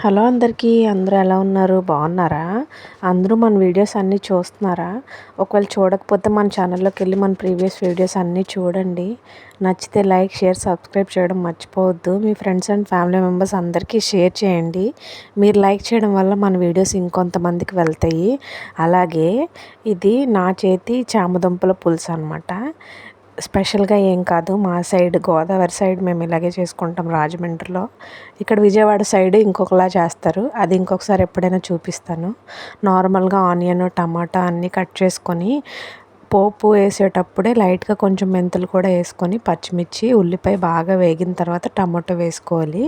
Hello అందరికీ, అందరూ ఎలా ఉన్నారు? బాగున్నారా? అందరూ మన వీడియోస్ అన్నీ చూస్తున్నారా? ఒకవేళ చూడకపోతే మన ఛానల్లోకి వెళ్ళి మన ప్రీవియస్ వీడియోస్ అన్నీ చూడండి. నచ్చితే లైక్, షేర్, సబ్స్క్రైబ్ చేయడం మర్చిపోవద్దు. మీ ఫ్రెండ్స్ అండ్ ఫ్యామిలీ మెంబర్స్ అందరికీ షేర్ చేయండి. మీరు లైక్ చేయడం వల్ల మన వీడియోస్ ఇంకొంతమందికి వెళ్తాయి. అలాగే ఇది నా చేతి చామదుంపల పులుసు అనమాట. స్పెషల్గా ఏం కాదు, మా సైడ్ గోదావరి సైడ్ మేము ఇలాగే చేసుకుంటాం రాజమండ్రిలో. ఇక్కడ విజయవాడ సైడ్ ఇంకొకలా చేస్తారు, అది ఇంకొకసారి ఎప్పుడైనా చూపిస్తాను. నార్మల్గా ఆనియన్, టమాటా అన్నీ కట్ చేసుకొని పోపు వేసేటప్పుడే లైట్గా కొంచెం మెంతులు కూడా వేసుకొని పచ్చిమిర్చి, ఉల్లిపాయ బాగా వేగిన తర్వాత టమాటో వేసుకోవాలి.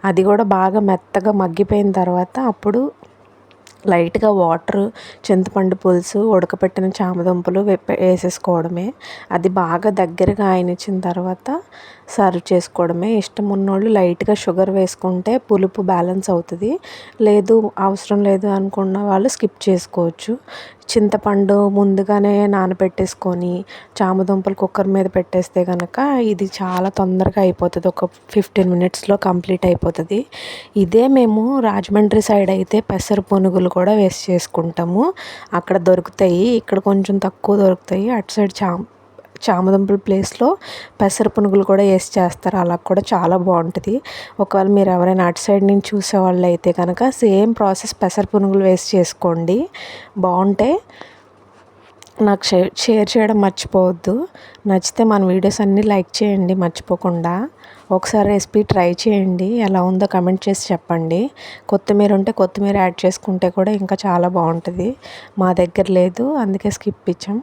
అది కూడా బాగా మెత్తగా మగ్గిపోయిన తర్వాత అప్పుడు లైట్గా వాటర్, చింతపండు పులుసు, ఉడకపెట్టిన చామదుంపలు వేసేసుకోవడమే. అది బాగా దగ్గరగా ఆయనిచ్చిన తర్వాత సర్వ్ చేసుకోవడమే. ఇష్టం ఉన్నోళ్ళు లైట్గా షుగర్ వేసుకుంటే పులుపు బ్యాలెన్స్ అవుతుంది. లేదు, అవసరం లేదు అనుకున్న వాళ్ళు స్కిప్ చేసుకోవచ్చు. చింతపండు ముందుగానే నానబెట్టేసుకొని చామదుంపలు కుక్కర్ మీద పెట్టేస్తే కనుక ఇది చాలా తొందరగా అయిపోతుంది. ఒక 15 మినిట్స్లో కంప్లీట్ అయిపోతుంది. ఇదే మేము రాజమండ్రి సైడ్ అయితే పెసర పునుగులు కూడా వేసి చేసుకుంటాము. అక్కడ దొరుకుతాయి, ఇక్కడ కొంచెం తక్కువ దొరుకుతాయి. అటు సైడ్ చామదుంపల ప్లేస్లో పెసర పునుగులు కూడా వేసి చేస్తారు. అలా కూడా చాలా బాగుంటుంది. ఒకవేళ మీరు ఎవరైనా అటు సైడ్ నుంచి చూసేవాళ్ళు అయితే కనుక సేమ్ ప్రాసెస్ పెసర పునుగులు వేసి చేసుకోండి, బాగుంటాయి. నాకు షేర్ చేయడం మర్చిపోవద్దు. నచ్చితే మన వీడియోస్ అన్నీ లైక్ చేయండి మర్చిపోకుండా. ఒకసారి రెసిపీ ట్రై చేయండి, ఎలా ఉందో కమెంట్ చేసి చెప్పండి. కొత్తిమీర ఉంటే కొత్తిమీర యాడ్ చేసుకుంటే కూడా ఇంకా చాలా బాగుంటుంది. మా దగ్గర లేదు, అందుకే స్కిప్ ఇచ్చాం.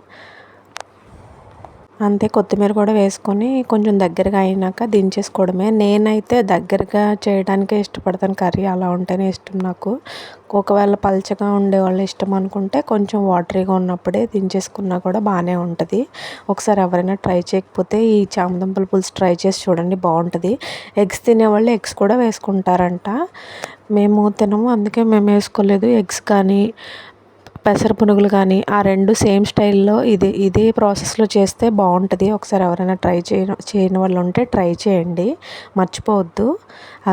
అంతే, కొత్తిమీర కూడా వేసుకొని కొంచెం దగ్గరగా అయినాక దించేసుకోవడమే. నేనైతే దగ్గరగా చేయడానికే ఇష్టపడతాను, కర్రీ అలా ఉంటేనే ఇష్టం నాకు. ఒకవేళ పల్చగా ఉండేవాళ్ళు ఇష్టం అనుకుంటే కొంచెం వాటరీగా ఉన్నప్పుడే దించేసుకున్నా కూడా బాగానే ఉంటుంది. ఒకసారి ఎవరైనా ట్రై చేయకపోతే ఈ చామదుంపల పులుసు ట్రై చేసి చూడండి, బాగుంటుంది. ఎగ్స్ తినేవాళ్ళు ఎగ్స్ కూడా వేసుకుంటారంట. మేము తినము, అందుకే మేము వేసుకోలేదు. ఎగ్స్ కానీ పెసర పునుగులు కానీ ఆ రెండు సేమ్ స్టైల్లో ఇదే ప్రాసెస్లో చేస్తే బాగుంటుంది. ఒకసారి ఎవరైనా ట్రై చేయని వాళ్ళు ఉంటే ట్రై చేయండి, మర్చిపోవద్దు.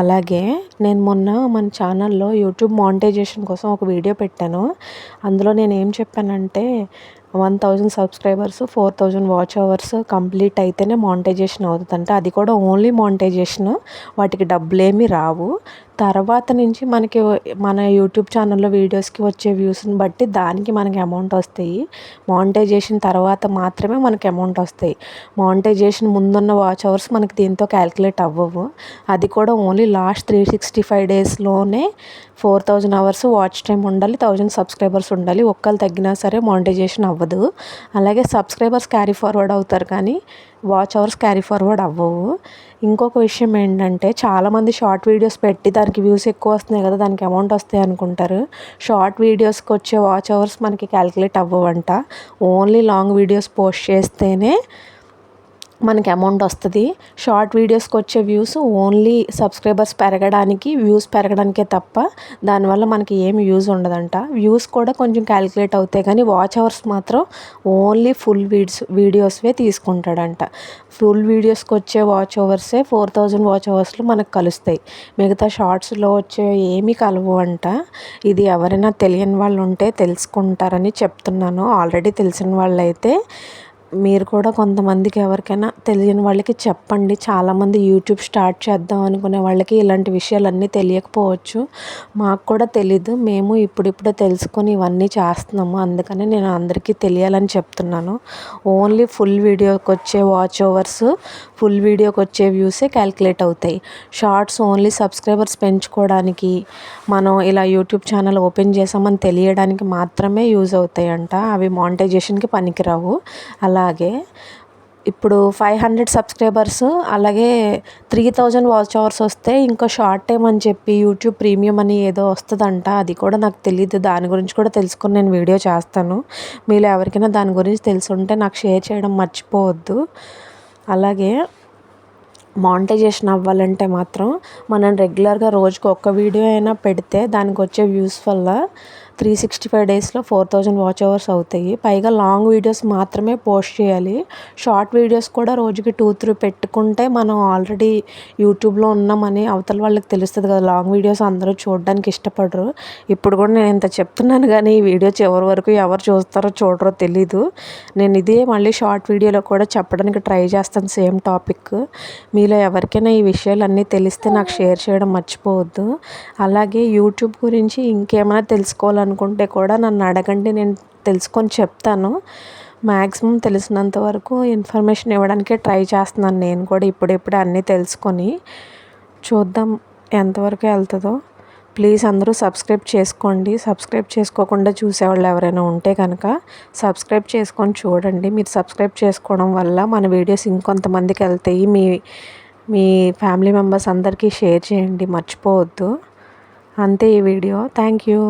అలాగే నేను మొన్న మన ఛానల్లో యూట్యూబ్ మానిటైజేషన్ కోసం ఒక వీడియో పెట్టాను. అందులో నేను ఏం చెప్పానంటే 1000 సబ్స్క్రైబర్స్, 4000 వాచ్ అవర్స్ కంప్లీట్ అయితేనే మానిటైజేషన్ అవుతుందంట. అది కూడా ఓన్లీ మానిటైజేషన్, వాటికి డబ్బులేమీ రావు. తర్వాత నుంచి మనకి మన యూట్యూబ్ ఛానల్లో వీడియోస్కి వచ్చే వ్యూస్ని బట్టి దానికి మనకి అమౌంట్ వస్తాయి. మానిటైజేషన్ తర్వాత మాత్రమే మనకి అమౌంట్ వస్తాయి. మానిటైజేషన్ ముందున్న వాచ్ అవర్స్ మనకి దీంతో క్యాలిక్యులేట్ అవ్వవు. అది కూడా ఓన్లీ లాస్ట్ 365 డేస్లోనే 4000 అవర్స్ వాచ్ టైం ఉండాలి, 1000 సబ్స్క్రైబర్స్ ఉండాలి. ఒక్కరు తగ్గినా సరే మానిటైజేషన్ అవ్వదు. అలాగే సబ్స్క్రైబర్స్ క్యారీ ఫార్వర్డ్ అవుతారు కానీ వాచ్ అవర్స్ క్యారీ ఫార్వర్డ్ అవ్వవు. ఇంకొక విషయం ఏంటంటే, చాలామంది షార్ట్ వీడియోస్ పెట్టి దానికి వ్యూస్ ఎక్కువ వస్తున్నాయి కదా, దానికి అమౌంట్ వస్తాయి అనుకుంటారు. షార్ట్ వీడియోస్కి వచ్చే వాచ్ అవర్స్ మనకి క్యాలిక్యులేట్ అవ్వవంట. ఓన్లీ లాంగ్ వీడియోస్ పోస్ట్ చేస్తేనే మనకి అమౌంట్ వస్తుంది. షార్ట్ వీడియోస్కి వచ్చే వ్యూస్ ఓన్లీ సబ్స్క్రైబర్స్ పెరగడానికి, వ్యూస్ పెరగడానికే తప్ప దానివల్ల మనకి ఏమి యూజ్ ఉండదంట. వ్యూస్ కూడా కొంచెం క్యాలిక్యులేట్ అవుతాయి కానీ వాచ్ అవర్స్ మాత్రం ఓన్లీ ఫుల్ వీడియోస్వే తీసుకుంటాడంట. ఫుల్ వీడియోస్కి వచ్చే వాచ్ అవర్సే 4000 వాచ్ అవర్స్లో మనకు కలుస్తాయి. మిగతా షార్ట్స్లో వచ్చే ఏమీ కలవు అంట. ఇది ఎవరైనా తెలియని వాళ్ళు ఉంటే తెలుసుకుంటారని చెప్తున్నాను. ఆల్రెడీ తెలిసిన వాళ్ళు అయితే మీరు కూడా కొంతమందికి ఎవరికైనా తెలియని వాళ్ళకి చెప్పండి. చాలామంది యూట్యూబ్ స్టార్ట్ చేద్దాం అనుకునే వాళ్ళకి ఇలాంటి విషయాలన్నీ తెలియకపోవచ్చు. మాకు కూడా తెలీదు, మేము ఇప్పుడిప్పుడే తెలుసుకొని ఇవన్నీ చేస్తున్నాము. అందుకని నేను అందరికీ తెలియాలని చెప్తున్నాను. ఓన్లీ ఫుల్ వీడియోకి వచ్చే వాచ్ ఓవర్స్, ఫుల్ వీడియోకి వచ్చే వ్యూసే క్యాలిక్యులేట్ అవుతాయి. షార్ట్స్ ఓన్లీ సబ్స్క్రైబర్స్ పెంచుకోవడానికి, మనం ఇలా యూట్యూబ్ ఛానల్ ఓపెన్ చేసామని తెలియడానికి మాత్రమే యూజ్ అవుతాయంట. అవి మానిటైజేషన్కి పనికిరావు. అలాగే ఇప్పుడు 500 సబ్స్క్రైబర్స్, అలాగే 3000 వాచ్ అవర్స్ వస్తే ఇంకా షార్ట్ టైం అని చెప్పి యూట్యూబ్ ప్రీమియం అని ఏదో వస్తుందంట. అది కూడా నాకు తెలియదు, దాని గురించి కూడా తెలుసుకొని నేను వీడియో చేస్తాను. మీరు ఎవరికైనా దాని గురించి తెలుసుంటే నాకు షేర్ చేయడం మర్చిపోవద్దు. అలాగే మానిటైజేషన్ అవ్వాలంటే మాత్రం మనం రెగ్యులర్గా రోజుకి ఒక్క వీడియో అయినా పెడితే దానికి వచ్చే వ్యూస్ వల్ల 365 డేస్లో 4000 వాచ్ అవర్స్ అవుతాయి. పైగా లాంగ్ వీడియోస్ మాత్రమే పోస్ట్ చేయాలి. షార్ట్ వీడియోస్ కూడా రోజుకి 2-3 పెట్టుకుంటే మనం ఆల్రెడీ యూట్యూబ్లో ఉన్నామని అవతల వాళ్ళకి తెలుస్తుంది కదా. లాంగ్ వీడియోస్ అందరూ చూడడానికి ఇష్టపడరు. ఇప్పుడు కూడా నేను ఇంత చెప్తున్నాను కానీ ఈ వీడియో చివరి వరకు ఎవరు చూస్తారో చూడరో తెలీదు. నేను ఇదే మళ్ళీ షార్ట్ వీడియోలో కూడా చెప్పడానికి ట్రై చేస్తాను సేమ్ టాపిక్. మీలో ఎవరికైనా ఈ విషయాలన్నీ తెలిస్తే నాకు షేర్ చేయడం మర్చిపోవద్దు. అలాగే యూట్యూబ్ గురించి ఇంకేమైనా తెలుసుకోవాలనుకుంటే కూడా నన్ను అడగండి, నేను తెలుసుకొని చెప్తాను. మ్యాక్సిమం తెలిసినంత వరకు ఇన్ఫర్మేషన్ ఇవ్వడానికే ట్రై చేస్తున్నాను నేను కూడా. ఇప్పుడిప్పుడే అన్నీ తెలుసుకొని చూద్దాం ఎంతవరకు వెళ్తుందో. ప్లీజ్ అందరూ సబ్స్క్రైబ్ చేసుకోండి. సబ్స్క్రైబ్ చేసుకోకుండా చూసేవాళ్ళు ఎవరైనా ఉంటే కనుక సబ్స్క్రైబ్ చేసుకొని చూడండి. మీరు సబ్స్క్రైబ్ చేసుకోవడం వల్ల మన వీడియోస్ ఇంకొంతమందికి వెళ్తాయి. మీ ఫ్యామిలీ మెంబర్స్ అందరికీ షేర్ చేయండి, మర్చిపోవద్దు. అంతే ఈ వీడియో. Thank you.